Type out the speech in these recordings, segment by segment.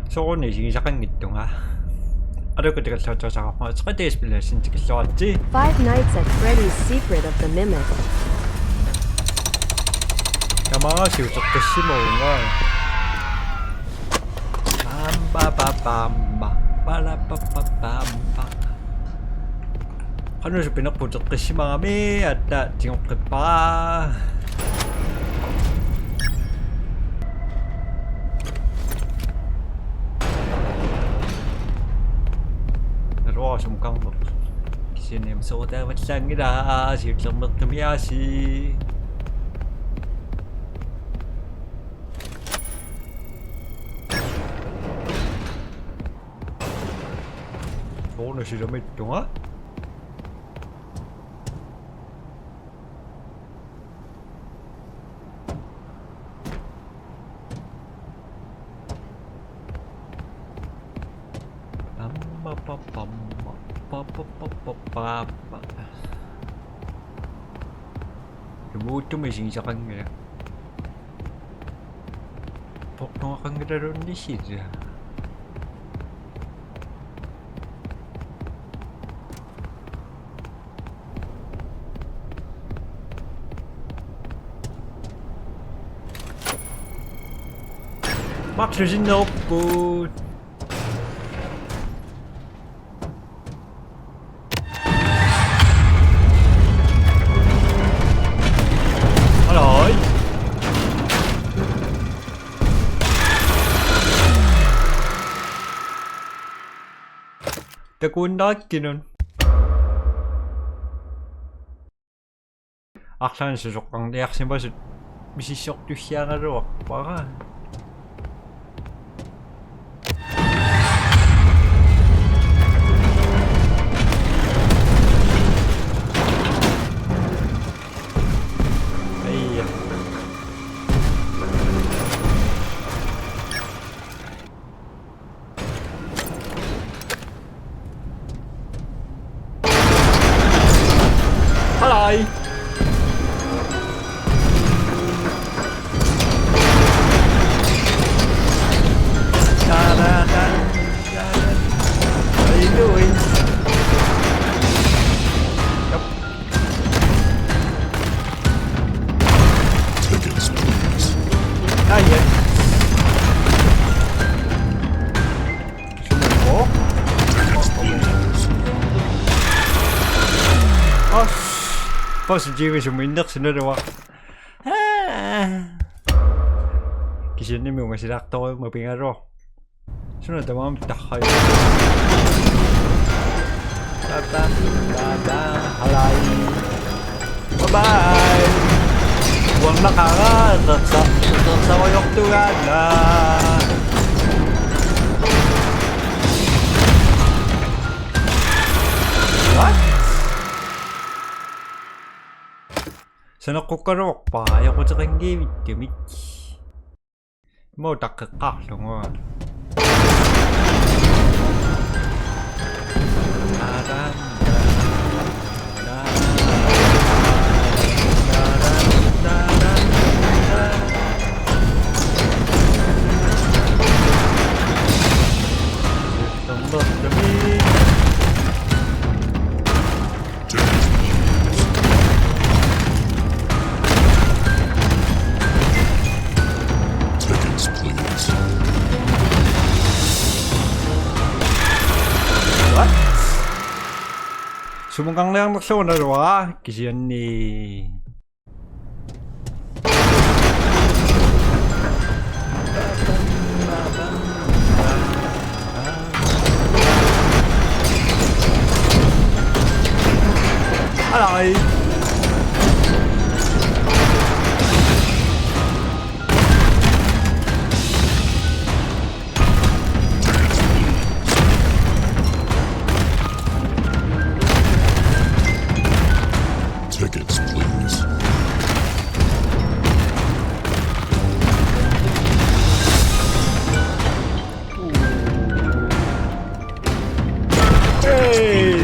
Sooruni sigisaqanngittunga. Alukutigal sautosaqarma qatiispillassin tikilluarti. Five Nights at Freddy's Secret of the Mimic. Kamangasiuteqqissimuunga. Pamba palapapapamba. Qanusu pinerputeqqissimagami atta tingoqqippaa. Som kan kisinim so dapat sangida siutlermer kamiasi Ono sila mittunga Lubuto sa kanya. Pokno kang gano'n ni siya. Max is in opboot. Takundaakkinun Арлаан сусоққарниарсимасут мисиссортуссиангалуарпара Hi. How are you doing? Yep. Tickets, please. Not yet. Sumunod po? Oh, Positive sumindak sinarawa. Kisini mo masilakto ko mapingaro. Sunod naman takay. Tata, halay. Bye-bye. Huwag nakakat at sa wayok tugan na. What? Sanakkukarok pa ayaw ko sa kang gamit mo takakak lang nga Sumungkang lang maksona doa kisian ni Alay. Tickets, please. Hey!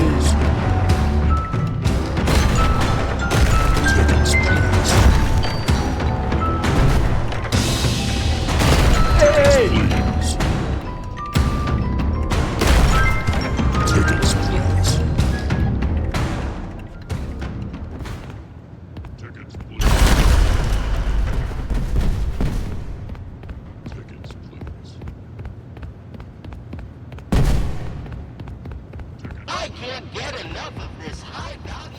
can't get enough of this high-value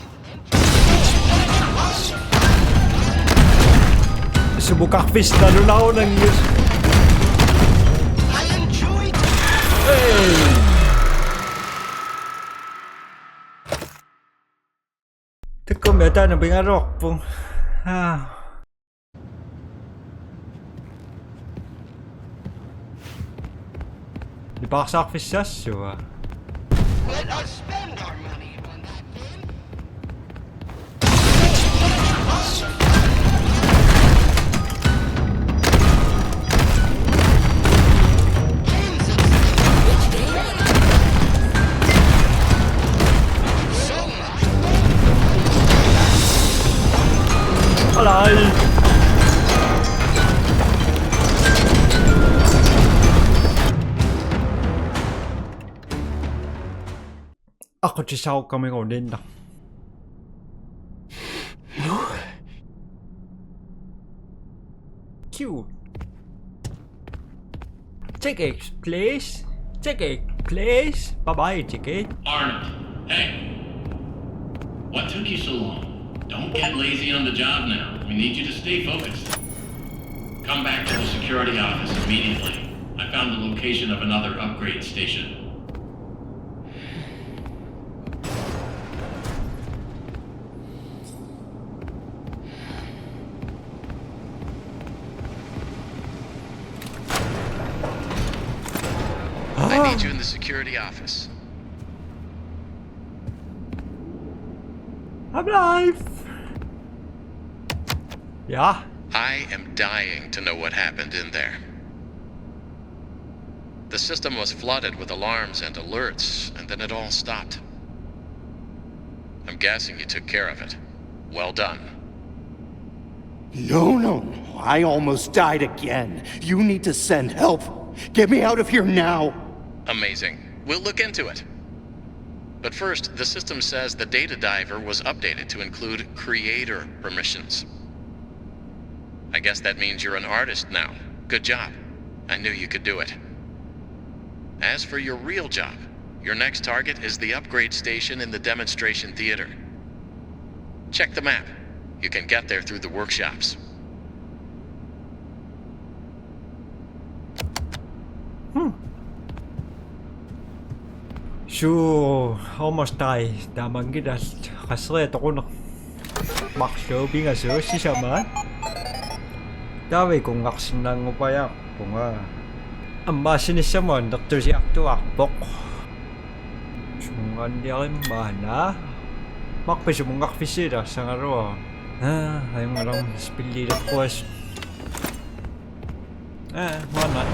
Subukak fish lalo na ako ng news. I enjoy it. Hey! Teko meta na bingarok pong. Di ba sakfish siya siya? Let us spend our money on that game. So much. Alay! Ako chisaw kami ko din na. Cute. Ticket, please. Ticket, please. Bye-bye, ticket. Arnold, hey. What took you so long? Don't get lazy on the job now. We need you to stay focused. Come back to the security office immediately. I found the location of another upgrade station. I need you in the security office. I'm live. Yeah. I am dying to know what happened in there. The system was flooded with alarms and alerts, and then it all stopped. I'm guessing you took care of it. Well done. No. I almost died again. You need to send help. Get me out of here now. Amazing. We'll look into it. But first, the system says the data diver was updated to include creator permissions. I guess that means you're an artist now. Good job. I knew you could do it. As for your real job, your next target is the upgrade station in the demonstration theater. Check the map. You can get there through the workshops. Sure, almost die. Damang gid kasret ako na bakso binga so si sama. Daway kung aksin nang upaya ko nga. Ang masinis siya mo, Dr. si Akto Akbok. Sungan di ako mahana. Makpes yung mga akfisira sa ngaro. Ay mga lang spilira ko as. Why not?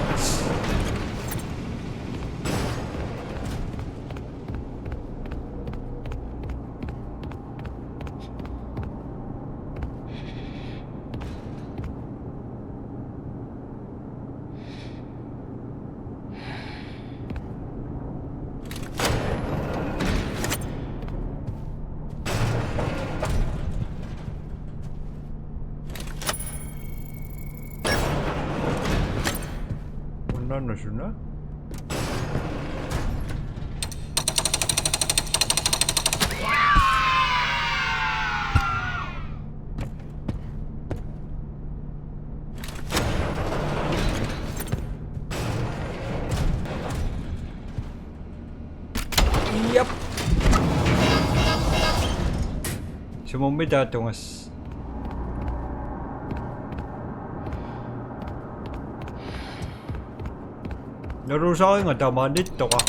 Ano siya? Yep. Sumumida tungas. Narusakin nga tama dito ka.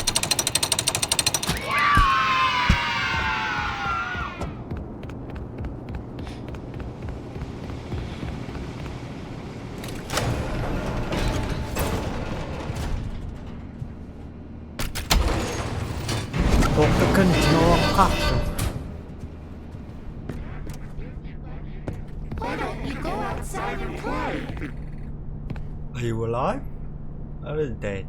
Pagkakan ginawa ka. Why don't you go outside and play? Are you alive? I was dead.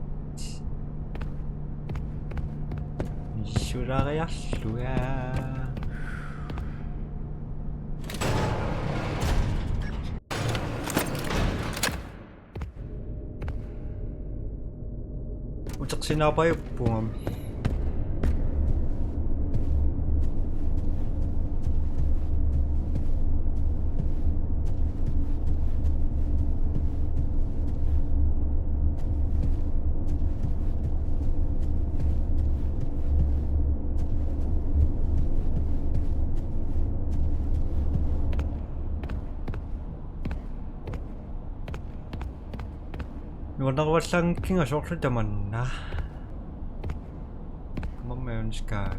Shuraya Shuya. Ucak sinapay po. Wanawasang kinga sorte daman na. Moment ska.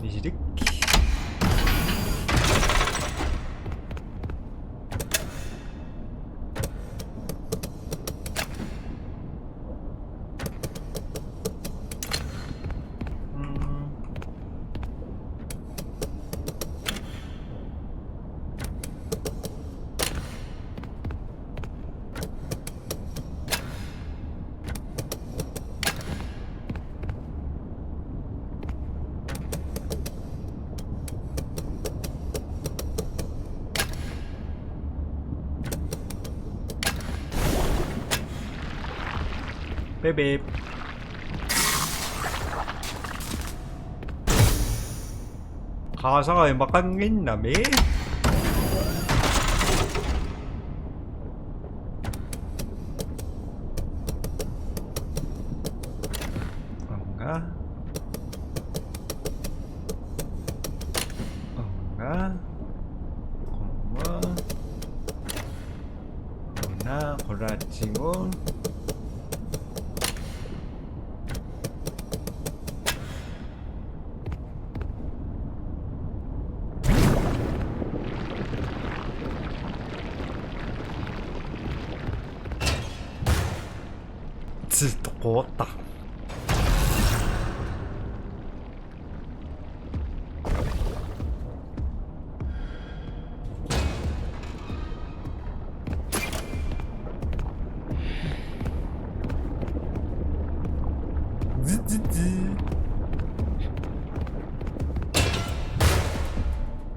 Dijidik. Babe. 가서 막강인 남이. 뭔가. 뭔가. 고마. 누나 고라치고. 고웠다.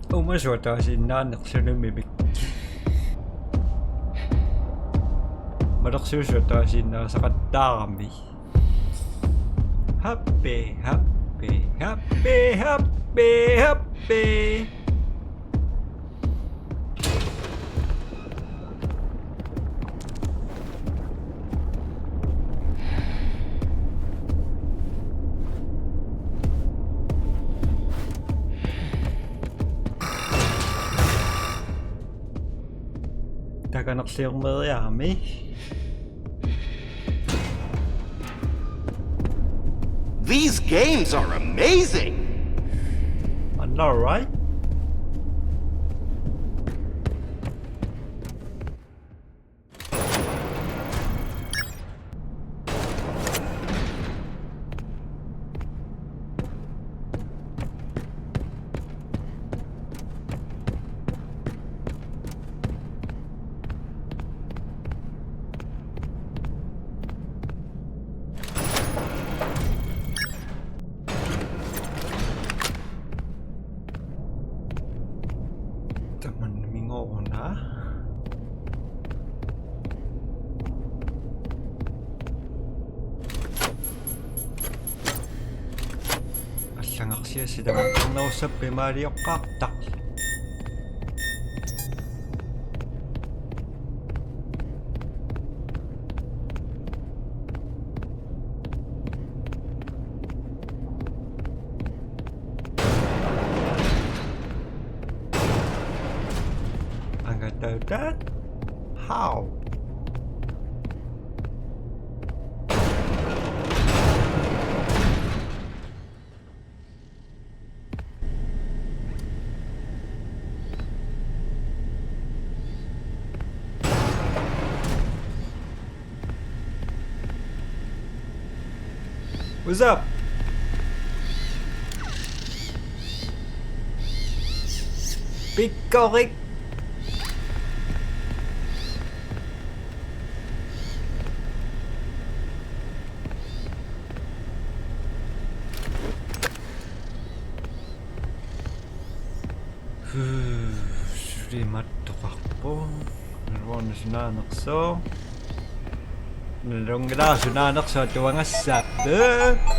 Uma sorte kasi nanaksan mimik. Madaksusot kasi nasa kadami. Happy, happy, happy, happy, happy. Nagkanak siyang marami. These games are amazing! I know, right? Siya sila nausap kay Mario Kaptak. Ang ganda that? How? What's up? Big correct. Suri matukak po. Naroon na sinanak so.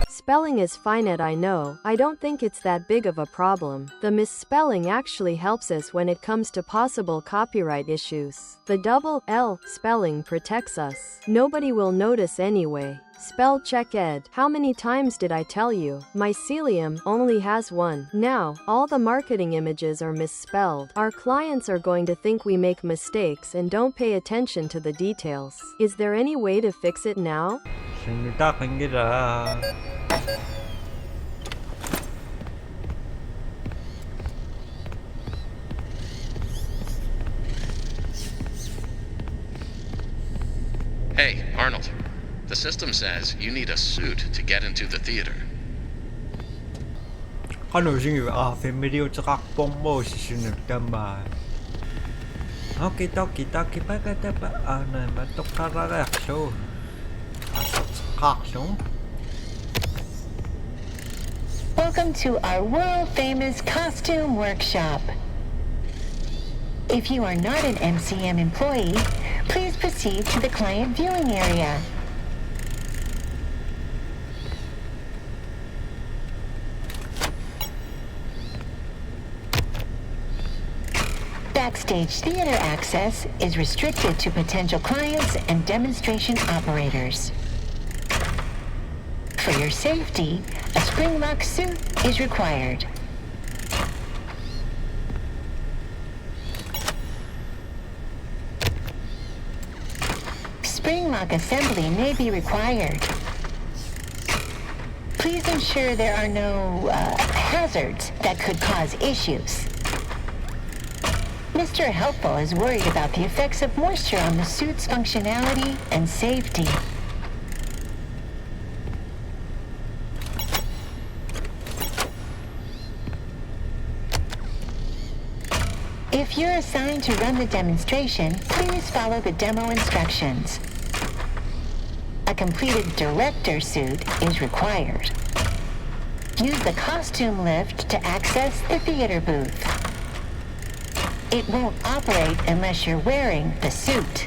Spelling is finite, I know. I don't think it's that big of a problem. The misspelling actually helps us when it comes to possible copyright issues. The double L spelling protects us. Nobody will notice anyway. Spell check Ed. How many times did I tell you? Mycelium only has one. Now, all the marketing images are misspelled. Our clients are going to think we make mistakes and don't pay attention to the details. Is there any way to fix it now? 생각합니다. Hey, Arnold. The system says you need a suit to get into the theater. Có nội dung gì vậy? Familiar cho các bombo xin được đảm bảo. Okay, toki baka tapa này mà tóc ra ra số. Các số. Welcome to our world-famous costume workshop. If you are not an MCM employee, please proceed to the client viewing area. Backstage theater access is restricted to potential clients and demonstration operators. For your safety, a spring lock suit is required. Spring lock assembly may be required. Please ensure there are no hazards that could cause issues. Mr. Helpful is worried about the effects of moisture on the suit's functionality and safety. If you're assigned to run the demonstration, please follow the demo instructions. A completed director suit is required. Use the costume lift to access the theater booth. It won't operate unless you're wearing the suit.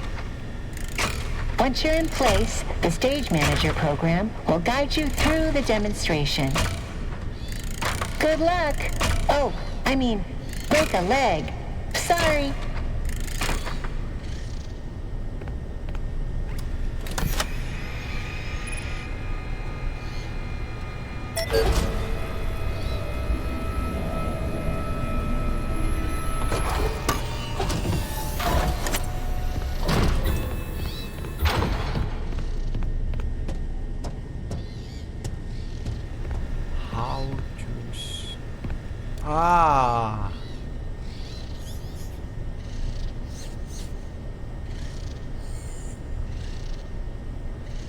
Once you're in place, the stage manager program will guide you through the demonstration. Good luck! Oh, I mean, break a leg. Sorry. How to...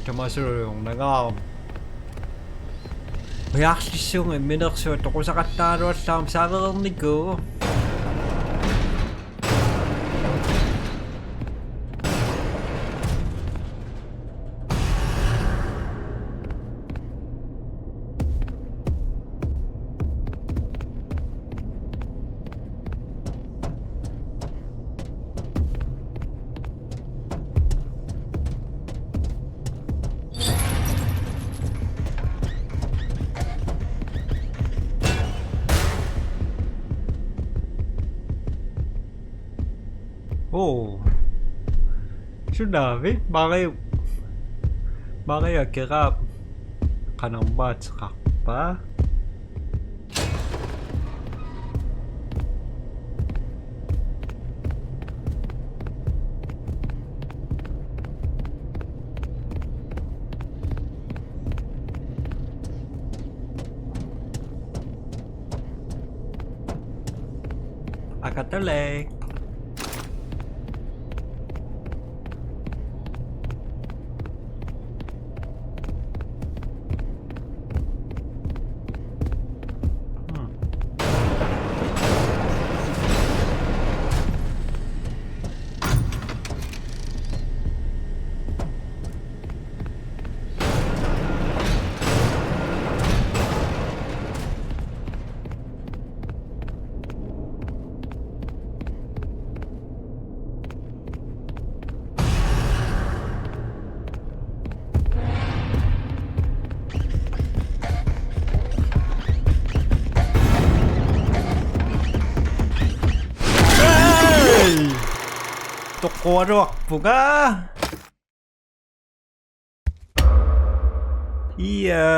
Termasuk nangam. Reaksi sung minder so toko sa kataro sa sagar ni ko. Oh, sudah, bagay kira kanang bat sa pa. Akatale. Toko ano buka. Iya.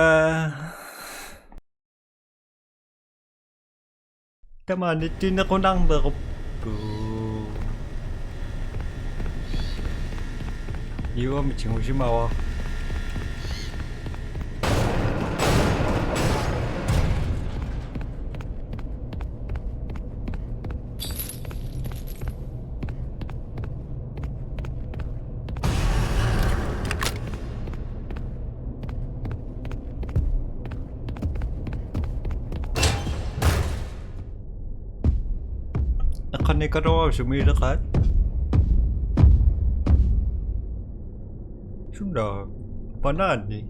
Tama, din ako ng barop ko. 이거 미친 오지 마와. Nakanikarwa sumilakat. Sudah, panaan nih.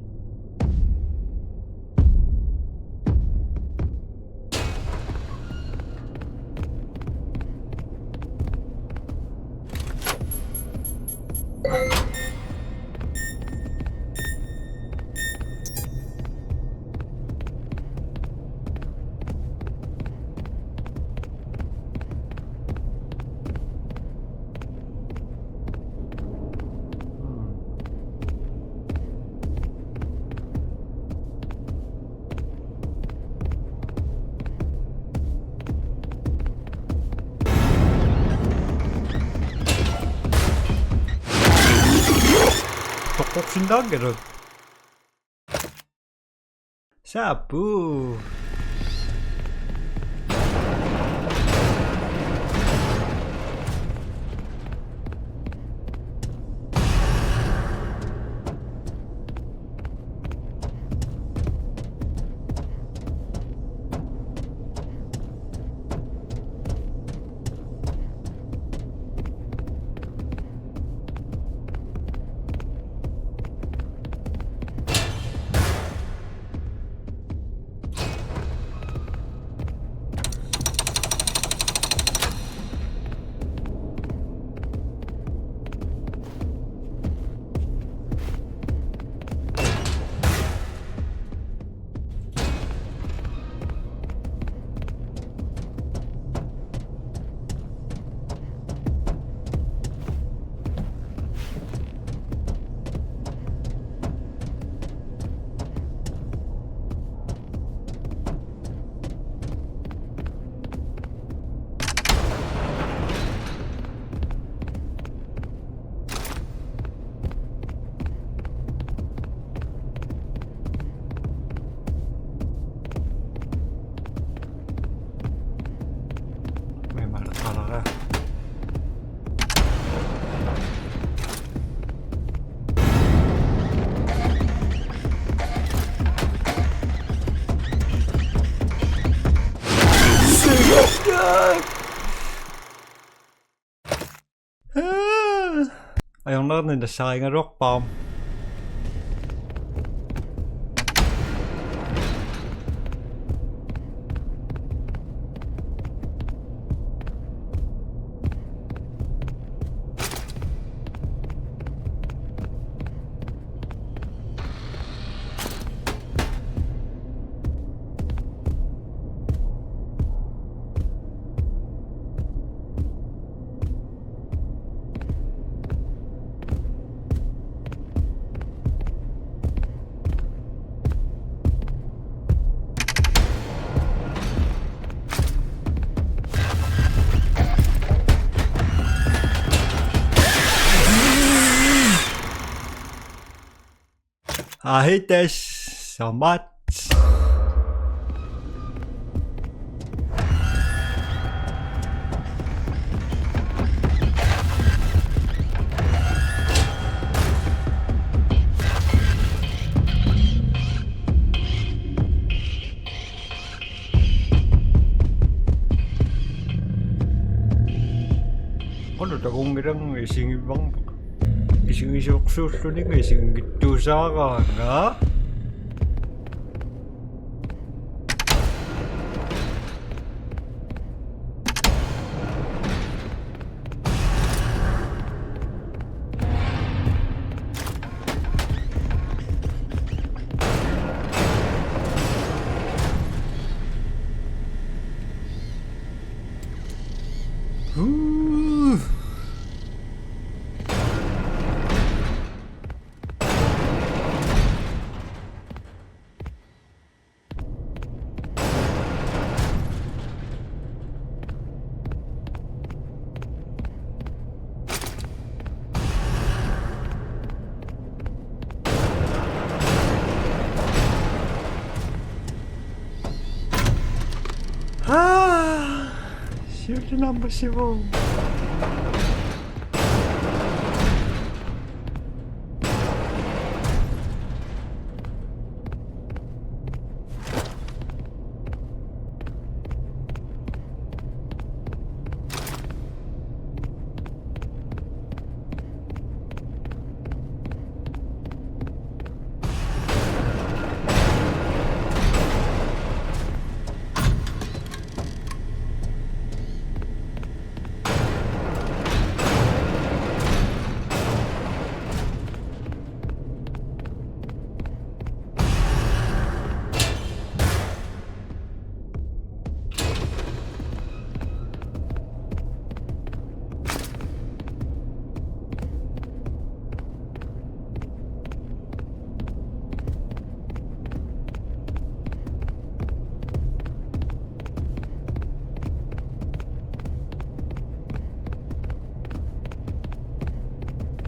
Tok sindager. Sapu. Ayong narinig na sa aking rock bomb. I hate this so much. Ano takong irang ising ibang ising isok-susunin ko ising gitusa ka nga? Yun number 0.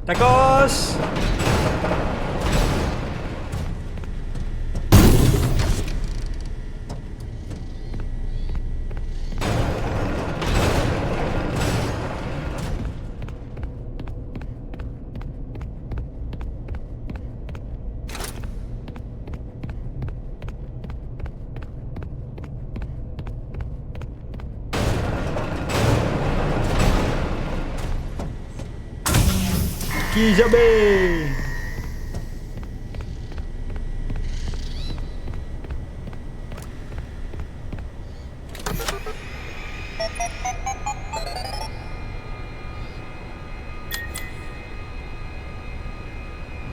Tacos! Kijabe!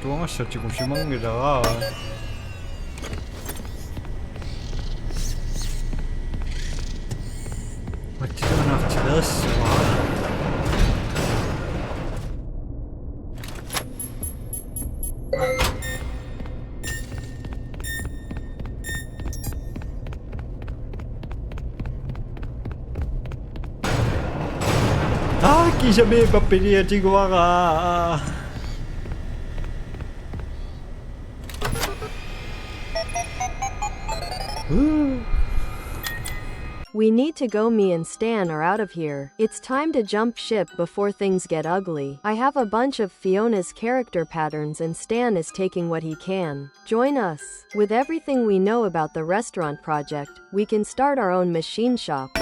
도망갔어. 지금 실망이다가 어찌나 낙찰했어. 아, 기샤베 papelilla chihuahua. We need to go. Me and Stan are out of here. It's time to jump ship before things get ugly. I have a bunch of Fiona's character patterns and Stan is taking what he can. Join us. With everything we know about the restaurant project, we can start our own machine shop.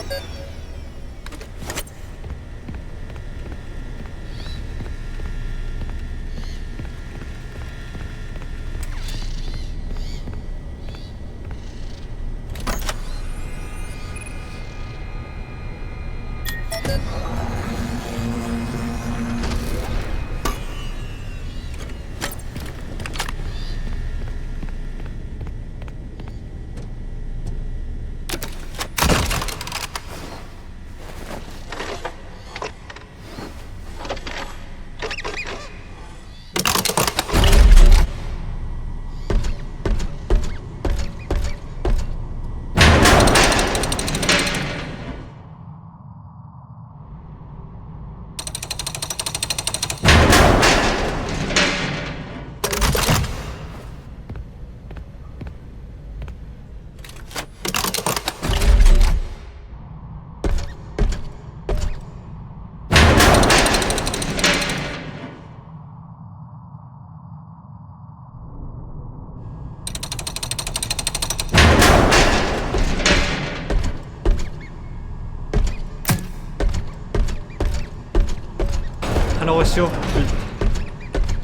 하나 왔쇼.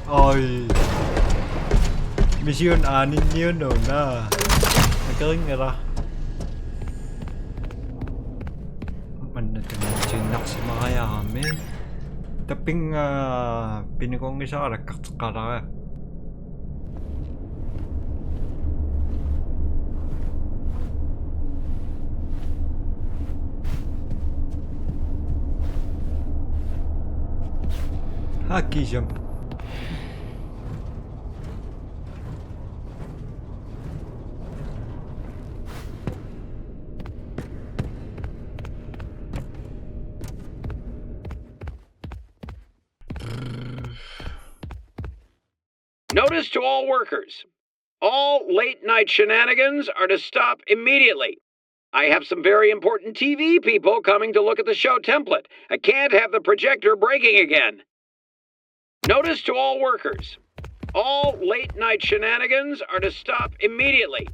어이. 미션 아닌 이유는 cái này ra mình chuyện nặc mà ya me taping pinigong isa ra kakara aqui já Notice to all workers. All late-night shenanigans are to stop immediately. I have some very important TV people coming to look at the show template. I can't have the projector breaking again. Notice to all workers. All late-night shenanigans are to stop immediately.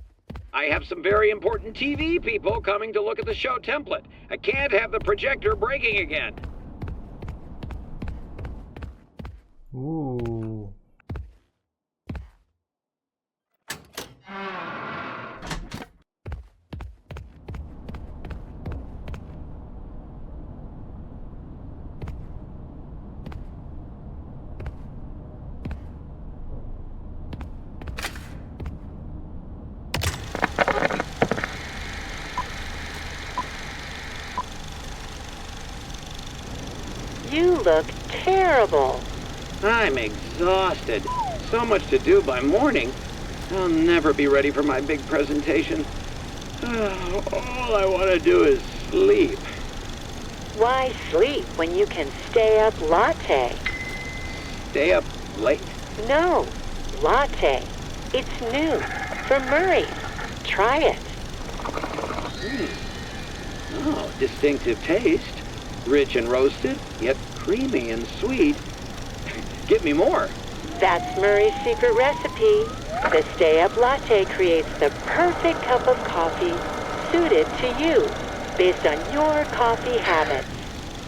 I have some very important TV people coming to look at the show template. I can't have the projector breaking again. Ooh. You look terrible. I'm exhausted. So much to do by morning. I'll never be ready for my big presentation. All I want to do is sleep. Why sleep when you can stay up latte? Stay up late? No, latte. It's new. From Murray. Try it. Oh, distinctive taste. Rich and roasted, yet creamy and sweet. Give me more. That's Murray's secret recipe. The stay-up latte creates the perfect cup of coffee suited to you, based on your coffee habits.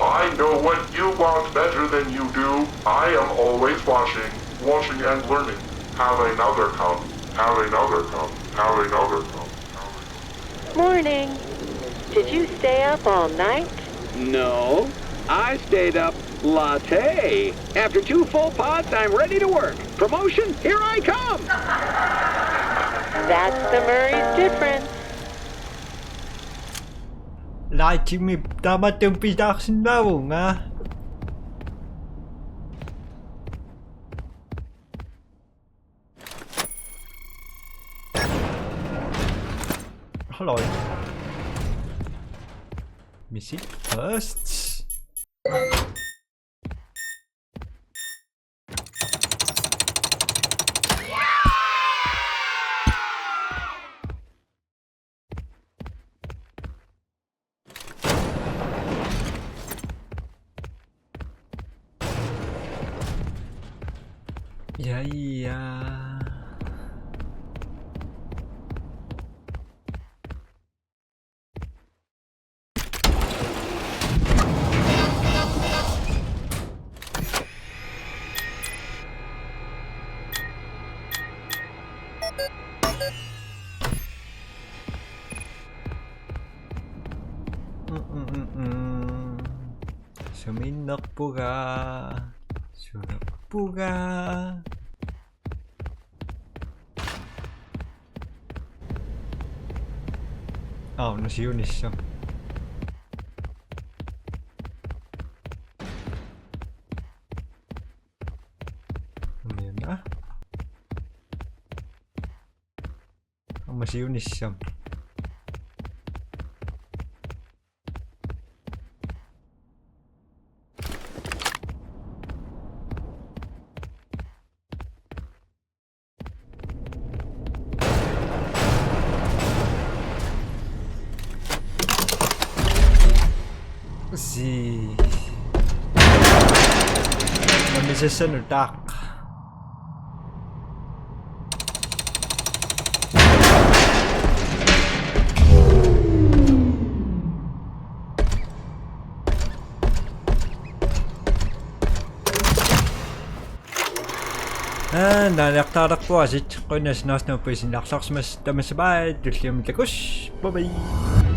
I know what you want better than you do. I am always watching and learning. Have another cup. Have another cup. Have another cup. Morning. Did you stay up all night? No, I stayed up latte. After 2 full pots, I'm ready to work. Promotion, here I come. That's the Murray's difference. Lại chỉ mi tama tempi daxindaw nga. Hello. Miss it first. Yeah. Suminak puga. Sunak puga. nasiyun 있어. Ayan na. Masiyun 있어. Si Magnificent attack. Nalaktarak po asit ko na sinasnaw po isinlaksaks mas tamasabay. Dito liam takos. Bye bye.